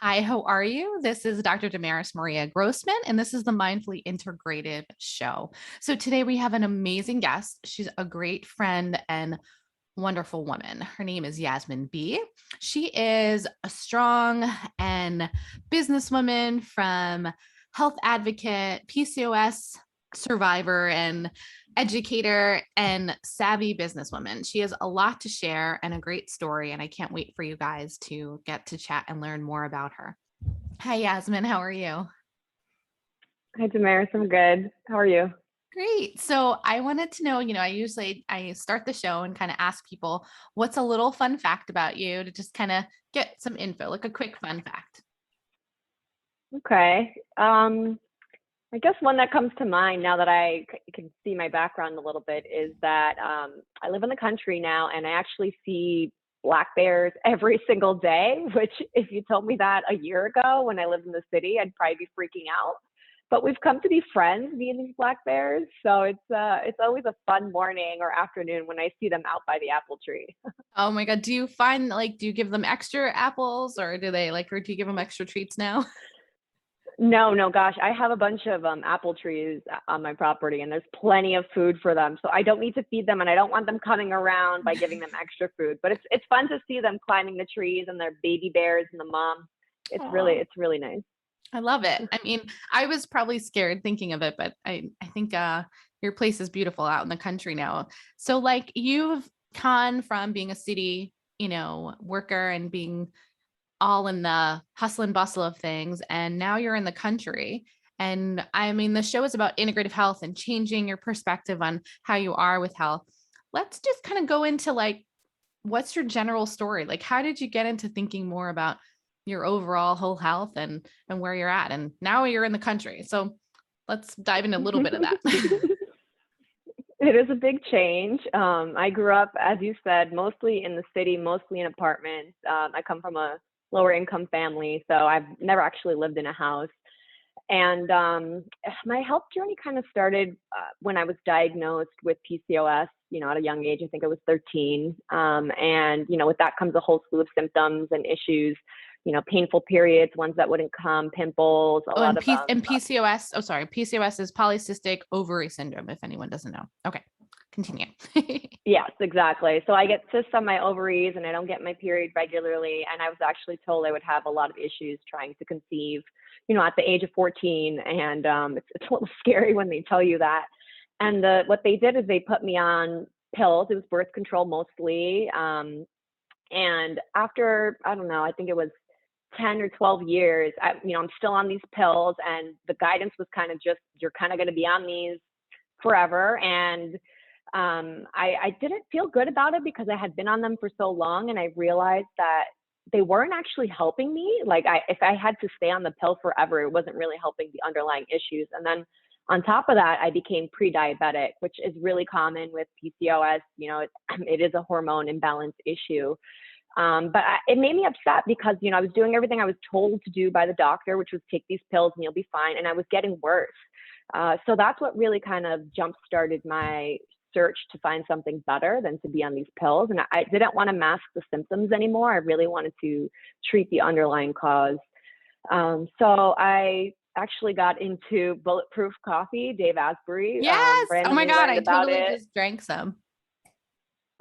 Hi, how are you? This is Dr. Damaris Maria Grossman, and this is the Mindfully Integrative Show. So today we have an amazing guest. She's a great friend and wonderful woman. Her name is Yasemin B. She is a strong and businesswoman from health advocate, PCOS survivor, and educator and savvy businesswoman. She has a lot to share and a great story, and I can't wait for you guys to get to chat and learn more about her. Hi, Yasmin. How are you? Hi, Damaris. I'm good. How are you? Great. So I wanted to know, I start the show and kind of ask people what's a little fun fact about you to just kind of get some info, like a quick fun fact. Okay. I guess one that comes to mind now that can see my background a little bit is that I live in the country now and I actually see black bears every single day, which if you told me that a year ago when I lived in the city, I'd probably be freaking out. But we've come to be friends, me and these black bears. So it's always a fun morning or afternoon when I see them out by the apple tree. Oh my God. Do you give them extra apples or or do you give them extra treats now? No, no, gosh, I have a bunch of apple trees on my property, and there's plenty of food for them. So I don't need to feed them, and I don't want them coming around by giving them extra food. But it's fun to see them climbing the trees and their baby bears and the mom. Oh, It's really nice. I love it. I mean, I was probably scared thinking of it, but I think your place is beautiful out in the country now. So like you've gone from being a city, worker and being all in the hustle and bustle of things. And now you're in the country. And I mean, the show is about integrative health and changing your perspective on how you are with health. Let's just kind of go into like, what's your general story? Like, how did you get into thinking more about your overall whole health and where you're at? And now you're in the country. So let's dive into a little bit of that. It is a big change. I grew up, as you said, mostly in the city, mostly in apartments. I come from a lower income family, so I've never actually lived in a house. And my health journey kind of started when I was diagnosed with PCOS, at a young age. I think I was 13. And, with that comes a whole slew of symptoms and issues, painful periods, ones that wouldn't come, pimples, a Oh, lot of and PCOS. Oh, sorry. PCOS is polycystic ovary syndrome, if anyone doesn't know. Okay, continue. Yes, exactly. So I get cysts on my ovaries and I don't get my period regularly. And I was actually told I would have a lot of issues trying to conceive, at the age of 14. And it's a little scary when they tell you that. And what they did is they put me on pills. It was birth control mostly. And after, I don't know, I think it was 10 or 12 years, I'm still on these pills. And the guidance was kind of just, you're kind of going to be on these forever. And I didn't feel good about it because I had been on them for so long, and I realized that they weren't actually helping me. Like if I had to stay on the pill forever, it wasn't really helping the underlying issues. And then on top of that, I became pre-diabetic, which is really common with PCOS. It is a hormone imbalance issue. But it made me upset because, I was doing everything I was told to do by the doctor, which was take these pills and you'll be fine. And I was getting worse. So that's what really kind of jump started my search to find something better than to be on these pills. And I didn't want to mask the symptoms anymore. I really wanted to treat the underlying cause. So I actually got into Bulletproof Coffee, Dave Asprey, Yes. Oh my randomly God. learned I about totally it. just drank some.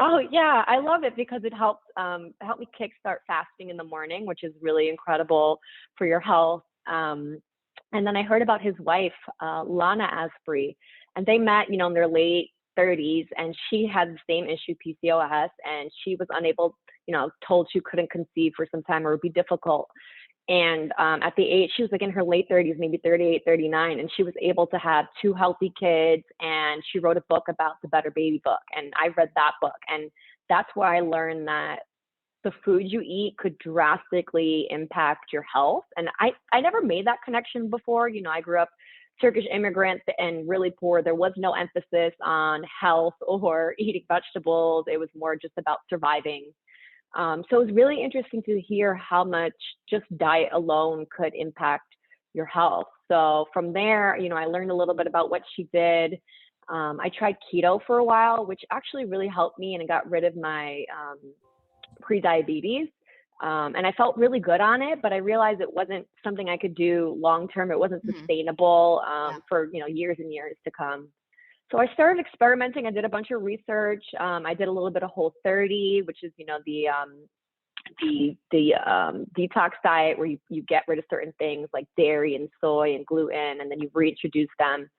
Oh yeah, I love it because it help me kickstart fasting in the morning, which is really incredible for your health. And then I heard about his wife, Lana Asprey, and they met, in their late 30s, and she had the same issue, PCOS, and she was unable, told she couldn't conceive for some time or it would be difficult. And at the age, she was like in her late 30s, maybe 38, 39, and she was able to have two healthy kids. And she wrote a book about the Better Baby book. And I read that book. And that's where I learned that the food you eat could drastically impact your health. And I never made that connection before. I grew up Turkish immigrant and really poor. There was no emphasis on health or eating vegetables. It was more just about surviving. So it was really interesting to hear how much just diet alone could impact your health. So from there, I learned a little bit about what she did. I tried keto for a while, which actually really helped me and it got rid of my pre-diabetes. And I felt really good on it, but I realized it wasn't something I could do long term. It wasn't Mhm. sustainable Yeah. for years and years to come. So I started experimenting. I did a bunch of research. I did a little bit of Whole30, which is the detox diet where you get rid of certain things like dairy and soy and gluten, and then you reintroduce them.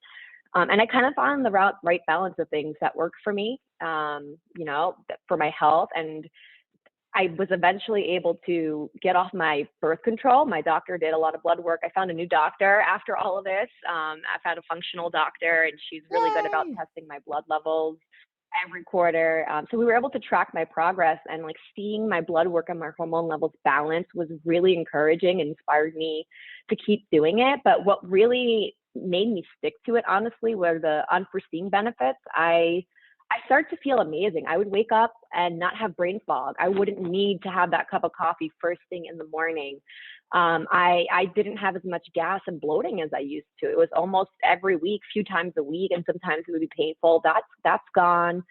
And I kind of found the right balance of things that worked for me, for my health. And I was eventually able to get off my birth control. My doctor did a lot of blood work. I found a new doctor after all of this. I found a functional doctor, and she's really good about Yay. testing my blood levels every quarter. So we were able to track my progress, and like seeing my blood work and my hormone levels balance was really encouraging and inspired me to keep doing it. But what really made me stick to it, honestly, were the unforeseen benefits. I started to feel amazing. I would wake up and not have brain fog. I wouldn't need to have that cup of coffee first thing in the morning. I didn't have as much gas and bloating as I used to. It was almost every week, few times a week, and sometimes it would be painful. That's gone.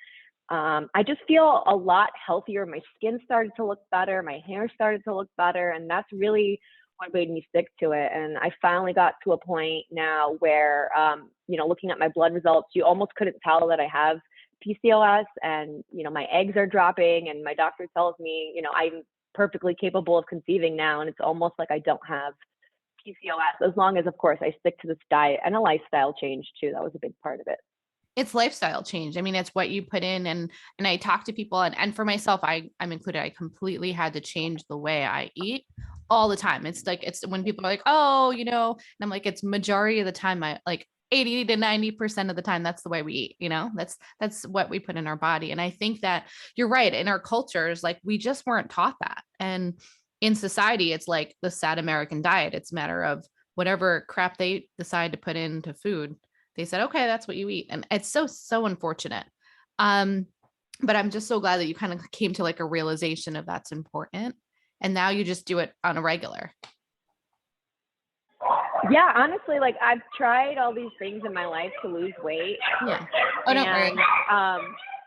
I just feel a lot healthier. My skin started to look better. My hair started to look better, and that's really what made me stick to it. And I finally got to a point now where, looking at my blood results, you almost couldn't tell that I have PCOS, and my eggs are dropping, and my doctor tells me I'm perfectly capable of conceiving now, and it's almost like I don't have PCOS, as long as, of course, I stick to this diet and a lifestyle change too. That was a big part of it. It's lifestyle change. I mean, it's what you put in, and I talk to people, and for myself, I'm included. I completely had to change the way I eat all the time. It's like, it's when people are like, oh, and I'm like, it's majority of the time, I like 80 to 90% of the time, that's the way we eat. That's what we put in our body. And I think that you're right. In our cultures, like, we just weren't taught that. And in society, it's like the sad American diet. It's a matter of whatever crap they decide to put into food, they said, okay, that's what you eat. And it's so unfortunate. Um, but I'm just so glad that you kind of came to like a realization of that's important. And now you just do it on a regular. Yeah, honestly, like I've tried all these things in my life to lose weight, Yeah. Oh, don't worry. and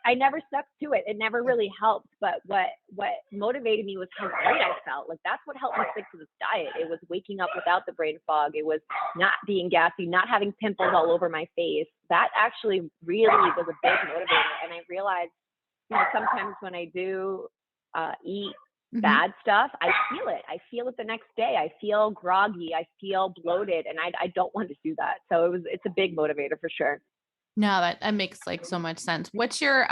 I never stuck to it. It never really helped. But what motivated me was how great I felt. Like that's what helped me stick to this diet. It was waking up without the brain fog. It was not being gassy, not having pimples all over my face. That actually really was a big motivator. And I realized, sometimes when I do eat Mhm. bad stuff, I feel it. I feel it the next day. I feel groggy. I feel bloated, and I don't want to do that. So it's a big motivator for sure. No, that makes like so much sense. What's your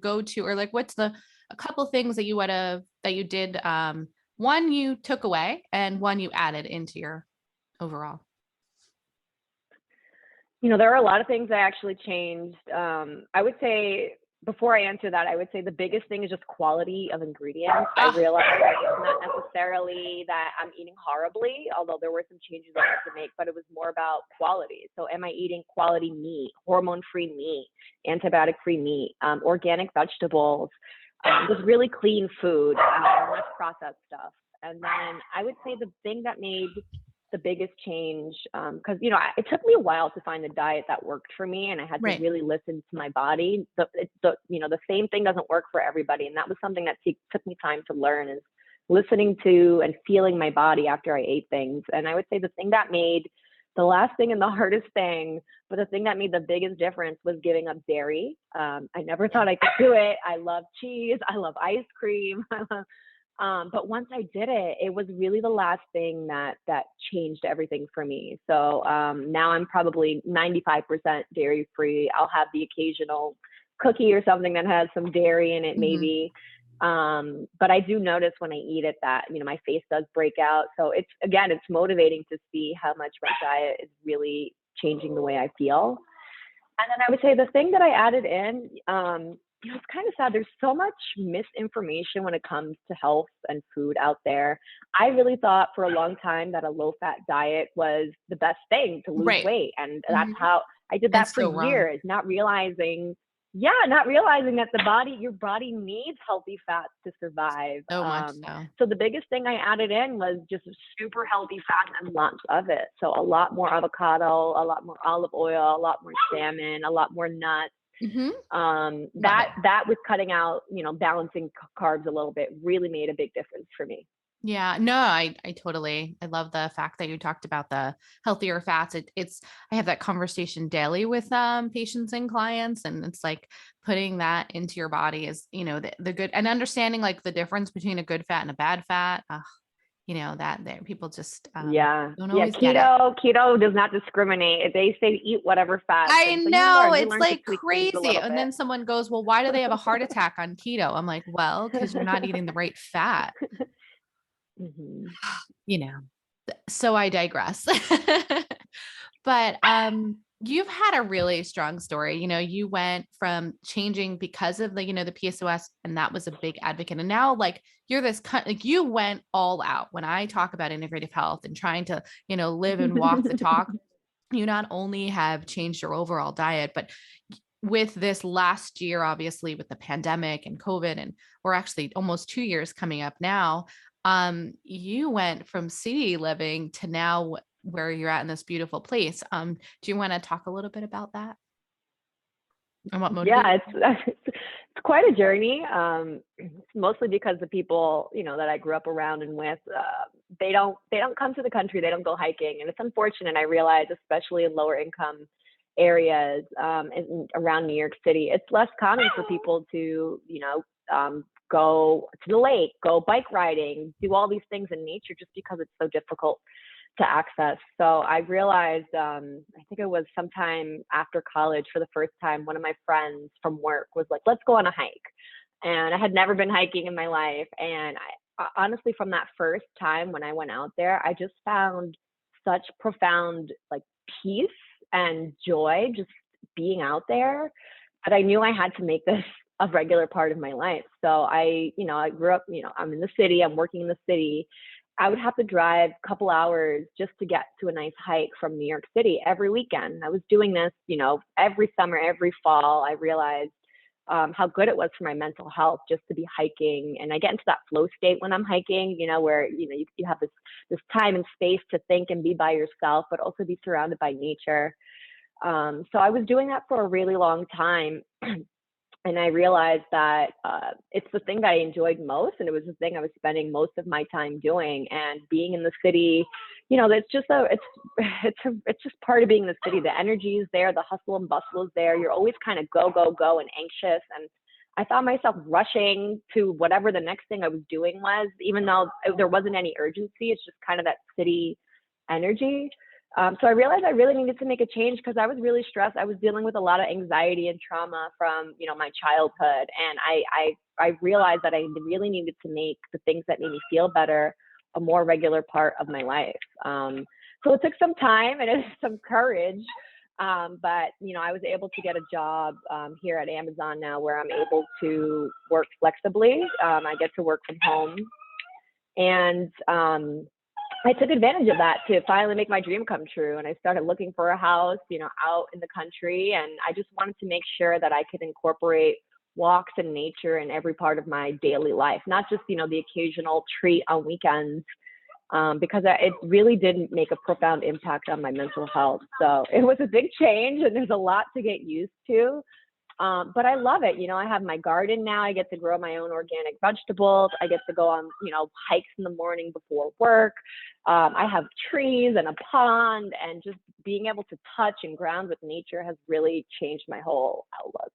go-to, or like what's a couple things that you did, one you took away and one you added into your overall? There are a lot of things I actually changed. I would say, before I answer that, I would say the biggest thing is just quality of ingredients. I Ah, realized that it's not necessarily that I'm eating horribly, although there were some changes I had to make, but it was more about quality. So am I eating quality meat, hormone-free meat, antibiotic-free meat, organic vegetables, just really clean food, less processed stuff. And then I would say the thing that made the biggest change, because it took me a while to find a diet that worked for me, and I had to right. really listen to my body. The same thing doesn't work for everybody, and that was something that took me time to learn, is listening to and feeling my body after I ate things. And I would say the thing that made the last thing and the hardest thing, but the thing that made the biggest difference, was giving up dairy. I never Yeah. thought I could do it. I love cheese. I love ice cream. But once I did it, it was really the last thing that changed everything for me. So now I'm probably 95% dairy free. I'll have the occasional cookie or something that has some dairy in it, Mhm. maybe. But I do notice when I eat it that my face does break out. So it's motivating to see how much my diet is really changing the way I feel. And then I would say the thing that I added in, it's kind of sad. There's so much misinformation when it comes to health and food out there. I really thought for a long time that a low fat diet was the best thing to lose Right. weight. And that's Mhm. how I did that It's for so wrong. years, not realizing that your body needs healthy fats to survive. So much so. So the biggest thing I added in was just super healthy fats and lots of it. So a lot more avocado, a lot more olive oil, a lot more salmon, a lot more nuts. Mhm. Love it. That with cutting out, balancing carbs a little bit, really made a big difference for me. Yeah, no, I totally, I love the fact that you talked about the healthier fats. I have that conversation daily with patients and clients, and it's like putting that into your body is, the good, and understanding like the difference between a good fat and a bad fat. That there people just Yeah. don't Yeah. always get it. Keto does not discriminate. They say eat whatever fats. I And so know, you it's learn to like tweak things a crazy. little And bit. then someone goes, "Well, why do they have a heart attack on keto?" I'm like, "Well, because you're not eating the right fat." Hmm. You know. So I digress. But you've had a really strong story. You went from changing because of the PCOS, and that was a big advocate. And now like you're like you went all out. When I talk about integrative health and trying to, live and walk the talk, you not only have changed your overall diet, but with this last year, obviously with the pandemic and COVID, and we're actually almost 2 years coming up now. You went from city living to now where you're at in this beautiful place. Do you want to talk a little bit about that and what motivated Yeah, you? it's quite a journey. It's mostly because the people, that I grew up around and with, they don't come to the country, they don't go hiking, and it's unfortunate. I realize, especially in lower income areas, around New York City, it's less common for people to, go to the lake, go bike riding, do all these things in nature, just because it's so difficult to access. So I realized, I think it was sometime after college, for the first time, one of my friends from work was like, let's go on a hike. And I had never been hiking in my life. And honestly, from that first time when I went out there, I just found such profound like peace and joy just being out there, that I knew I had to make this a regular part of my life. So I grew up, I'm in the city, I'm working in the city. I would have to drive a couple hours just to get to a nice hike from New York City every weekend. I was doing this, every summer, every fall. I realized how good it was for my mental health just to be hiking. And I get into that flow state when I'm hiking, where, you have this time and space to think and be by yourself, but also be surrounded by nature. So I was doing that for a really long time. And I realized that it's the thing that I enjoyed most, and it was the thing I was spending most of my time doing. And being in the city, it's just it's just part of being in the city. The energy is there, the hustle and bustle is there. You're always kind of go go go and anxious. And I found myself rushing to whatever the next thing I was doing was, even though there wasn't any urgency. It's just kind of that city energy. So I realized I really needed to make a change, because I was really stressed. I was dealing with a lot of anxiety and trauma from, my childhood. And I realized that I really needed to make the things that made me feel better a more regular part of my life. So it took some time and some courage. But, I was able to get a job here at Amazon now, where I'm able to work flexibly. I get to work from home. And I took advantage of that to finally make my dream come true. And I started looking for a house, out in the country. And I just wanted to make sure that I could incorporate walks and nature in every part of my daily life, not just, the occasional treat on weekends, because it really did make a profound impact on my mental health. So it was a big change, and there's a lot to get used to. But I love it. I have my garden now. I get to grow my own organic vegetables. I get to go on, hikes in the morning before work. I have trees and a pond, and just being able to touch and ground with nature has really changed my whole outlook.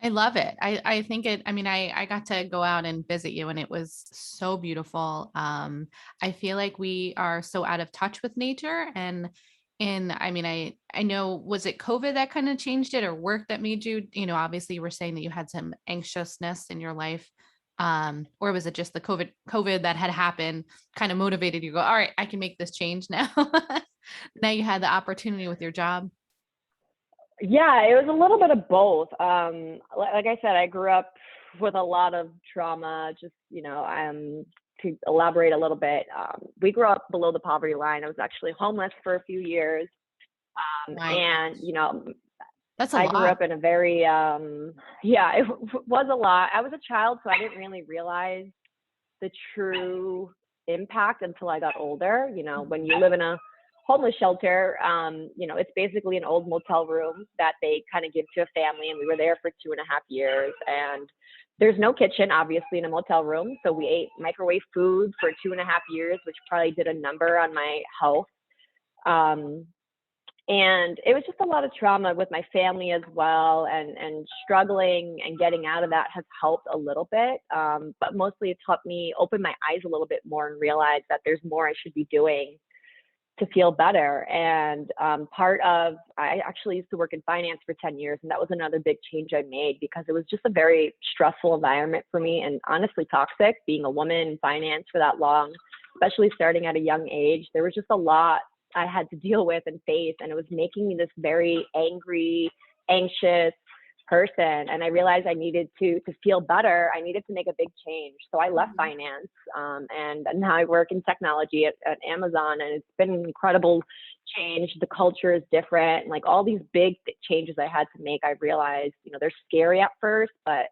I love it. I think I got to go out and visit you, and it was so beautiful. I feel like we are so out of touch with nature, and I know, was it COVID that kind of changed it, or work that made you, obviously you were saying that you had some anxiousness in your life. Or was it just the COVID that had happened kind of motivated you to go, all right, I can make this change now. Now you had the opportunity with your job. Yeah, it was a little bit of both. Like I said, I grew up with a lot of trauma. Just, to elaborate a little bit, we grew up below the poverty line. I was actually homeless for a few years. My And, gosh, that's a I grew lot. up in a very, yeah, it was a lot. I was a child, so I didn't really realize the true impact until I got older. When you live in a homeless shelter, it's basically an old motel room that they kind of give to a family. And we were there for 2.5 years. And there's no kitchen, obviously, in a motel room. So we ate microwave food for 2.5 years, which probably did a number on my health. Um, and it was just a lot of trauma with my family as well, and struggling and getting out of that has helped a little bit. But mostly it's helped me open my eyes a little bit more and realize that there's more I should be doing to feel better. And I actually used to work in finance for 10 years, and that was another big change I made because it was just a very stressful environment for me, and honestly toxic, being a woman in finance for that long, especially starting at a young age. There was just a lot I had to deal with and face, and it was making me this very angry, anxious person. And I realized I needed to feel better. I needed to make a big change. So I left finance, and now I work in technology at Amazon, and it's been an incredible change. The culture is different, and like all these big changes I had to make, I realized, they're scary at first, but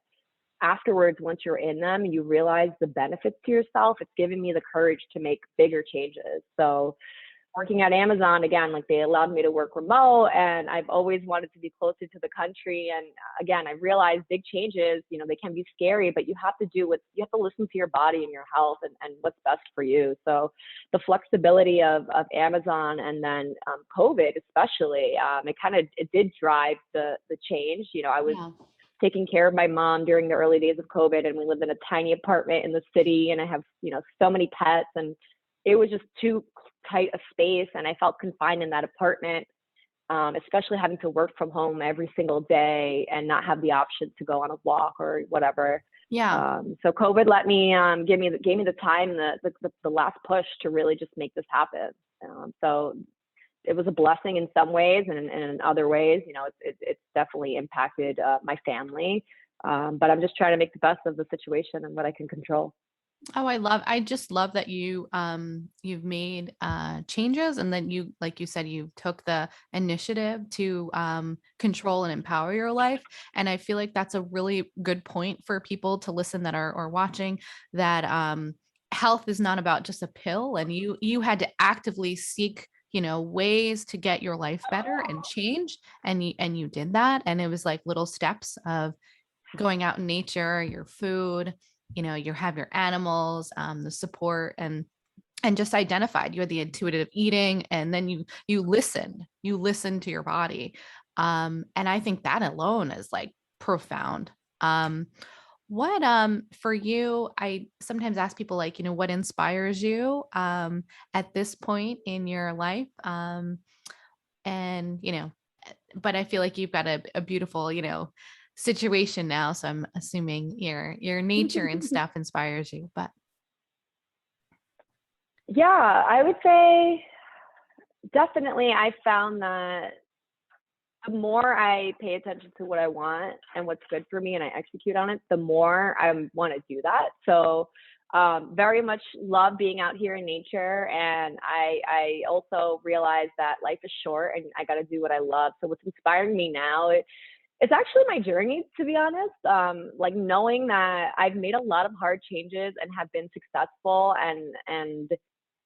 afterwards, once you're in them, you realize the benefits to yourself. It's given me the courage to make bigger changes. So working at Amazon, again, like they allowed me to work remote, and I've always wanted to be closer to the country. And again, I realized big changes, they can be scary, but you have to you have to listen to your body and your health and what's best for you. So the flexibility of Amazon, and then COVID especially, it did drive the change. I was taking care of my mom during the early days of COVID, and we lived in a tiny apartment in the city, and I have, so many pets, and it was just too tight a space, and I felt confined in that apartment, especially having to work from home every single day and not have the option to go on a walk or whatever. Yeah. So COVID let me gave me the time, the last push to really just make this happen. So it was a blessing in some ways, and in other ways, it's definitely impacted my family. But I'm just trying to make the best of the situation and what I can control. Oh, I just love that you've made changes, and then you, like you said, you took the initiative to control and empower your life. And I feel like that's a really good point for people to listen that are watching, that health is not about just a pill, and you had to actively seek, ways to get your life better and change. And you did that. And it was like little steps of going out in nature, your food, you have your animals, the support, and just identified you had the intuitive eating, and then you listened to your body. And I think that alone is like profound. What for you, I sometimes ask people, like, what inspires you at this point in your life? And but I feel like you've got a beautiful, situation now. So I'm assuming your nature and stuff inspires you. But Yeah, I would say definitely I found that the more I pay attention to what I want and what's good for me and I execute on it, the more I want to do that. So very much love being out here in nature. And I also realize that life is short and I got to do what I love. So what's inspiring me now, it's actually my journey, to be honest. Like knowing that I've made a lot of hard changes and have been successful, and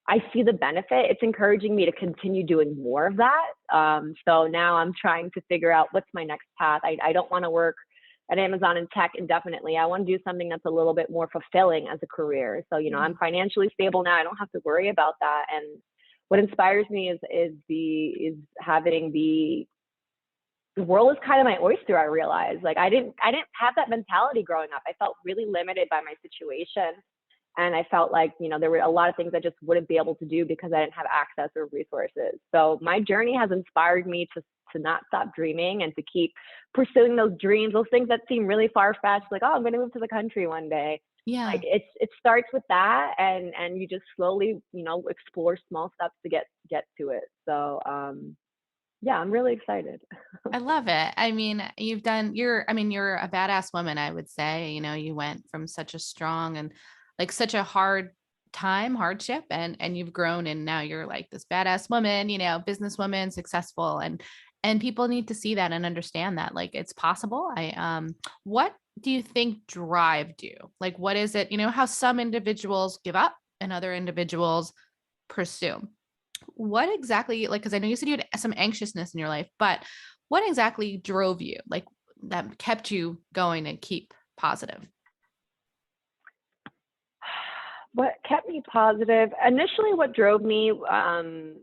I see the benefit. It's encouraging me to continue doing more of that. So now I'm trying to figure out what's my next path. I don't want to work at Amazon in tech indefinitely. I want to do something that's a little bit more fulfilling as a career. So, I'm financially stable now. I don't have to worry about that. And what inspires me is having the world is kind of my oyster. I realized, like, I didn't have that mentality growing up. I felt really limited by my situation. And I felt like, there were a lot of things I just wouldn't be able to do because I didn't have access or resources. So my journey has inspired me to not stop dreaming and to keep pursuing those dreams, those things that seem really far-fetched, like, oh, I'm going to move to the country one day. yeah, Like it starts with that, and you just slowly, explore small steps to get to it. So yeah, I'm really excited. I love it. I mean, you're a badass woman, I would say. You went from such a strong and like such a hardship, and you've grown, and now you're like this badass woman, businesswoman, successful, and people need to see that and understand that, like, it's possible. What do you think drived you? Like, what is it, how some individuals give up and other individuals pursue? What exactly, like, because I know you said you had some anxiousness in your life, but what exactly drove you, like, that kept you going and keep positive? What kept me positive? Initially, what drove me, un-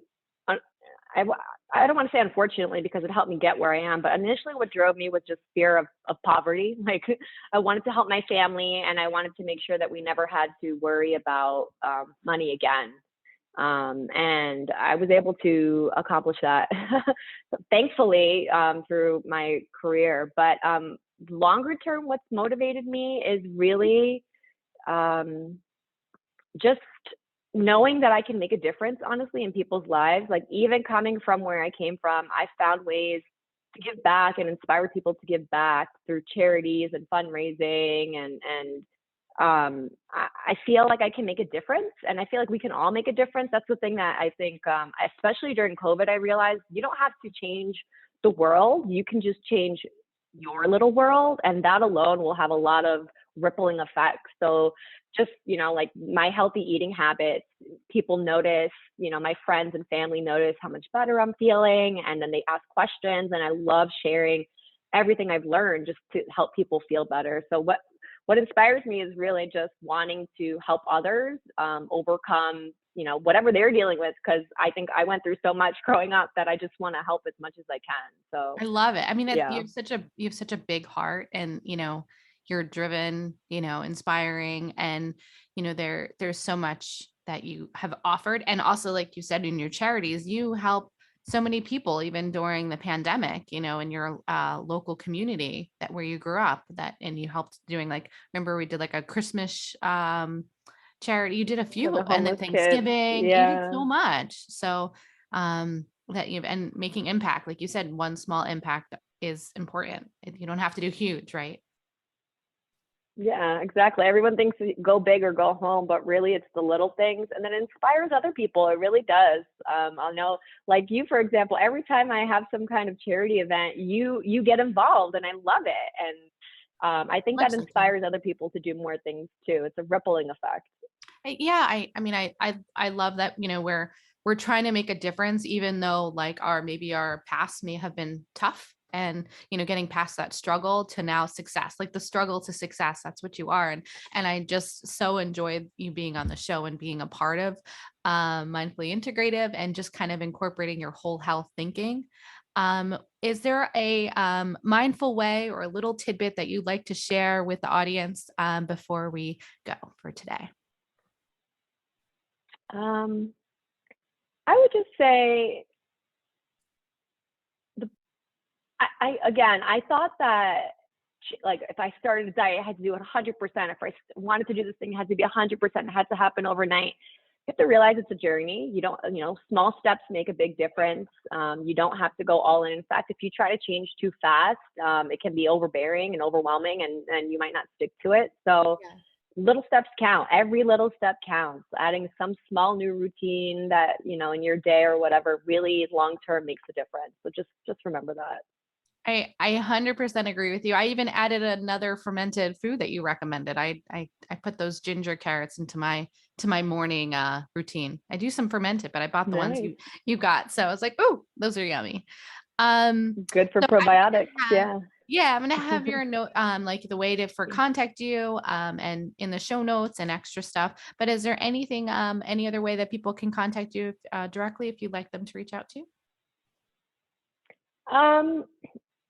I, w- I don't want to say unfortunately because it helped me get where I am, but initially what drove me was just fear of poverty. Like I wanted to help my family and I wanted to make sure that we never had to worry about money again. And I was able to accomplish that, thankfully, through my career. But longer term, what's motivated me is really um, just knowing that I can make a difference, honestly, in people's lives. Like even coming from where I came from, I found ways to give back and inspire people to give back through charities and fundraising and I feel like I can make a difference, and I feel like we can all make a difference. That's the thing that I think, especially during COVID, I realized you don't have to change the world. You can just change your little world, and that alone will have a lot of rippling effects. So just, like my healthy eating habits, people notice, my friends and family notice how much better I'm feeling, and then they ask questions, and I love sharing everything I've learned just to help people feel better. So what inspires me is really just wanting to help others overcome, whatever they're dealing with. Because I think I went through so much growing up that I just want to help as much as I can. So I love it. I mean, yeah, you have such a big heart, and you're driven, inspiring, and there's so much that you have offered, and also like you said in your charities, you help so many people even during the pandemic, in your local community that where you grew up, that and you helped doing like, remember we did like a Christmas charity, you did a for few, the and then homeless kids. Thanksgiving, you did Yeah. so much. So that you've and making impact, like you said, one small impact is important. You don't have to do huge, right? Yeah, exactly. Everyone thinks go big or go home, but really it's the little things, and then it inspires other people. It really does. I know, like you, for example, every time I have some kind of charity event, you get involved, and I love it. And I think Much that so too. inspires other people to do more things too. It's a rippling effect. Yeah, I mean, I love that, we're trying to make a difference, even though like maybe our past may have been tough, and getting past that struggle to now success, like the struggle to success, that's what you are. And I just so enjoyed you being on the show and being a part of mindfully integrative, and just kind of incorporating your whole health thinking. Is there a mindful way or a little tidbit that you'd like to share with the audience before we go for today? Um, I would just say the again, I thought that like if I started a diet, I had to do it 100%. If I wanted to do this thing, it had to be 100%. It had to happen overnight. You have to realize it's a journey. You don't, small steps make a big difference. You don't have to go all in. In fact, if you try to change too fast, it can be overbearing and overwhelming, and you might not stick to it. So Yeah. little steps count. Every little step counts. Adding some small new routine that, in your day or whatever really long term makes a difference. So just remember that. I 100% agree with you. I even added another fermented food that you recommended. I put those ginger carrots into my morning routine. I do some fermented, but I bought the ones Nice. you got. So I was like, oh, those are yummy. Um, Good for so I'm gonna probiotics. have, Yeah. yeah, I'm gonna have your note, like the way to for contact you, and in the show notes and extra stuff. But is there anything, any other way that people can contact you directly if you'd like them to reach out to you? Um,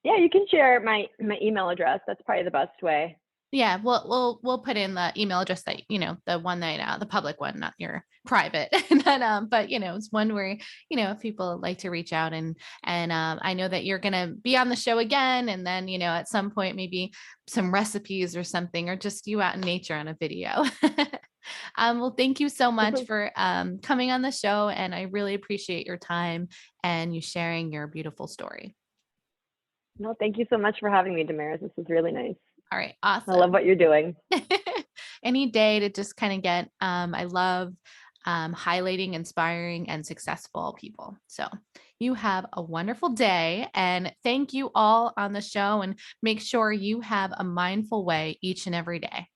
yeah, you can share my email address. That's probably the best way. Yeah, we'll put in the email address that, the one that the public one, not your private. And then but it's one where, if people like to reach out, and I know that you're gonna be on the show again, and then, at some point maybe some recipes or something, or just you out in nature on a video. Well, thank you so This much was for coming on the show, and I really appreciate your time and you sharing your beautiful story. no, thank you so much for having me, Damaris. This was really nice. All right, I love awesome. what you're doing. Any day to just kind of get I love highlighting inspiring and successful people. So you have a wonderful day, and thank you all on the show, and make sure you have a mindful way each and every day.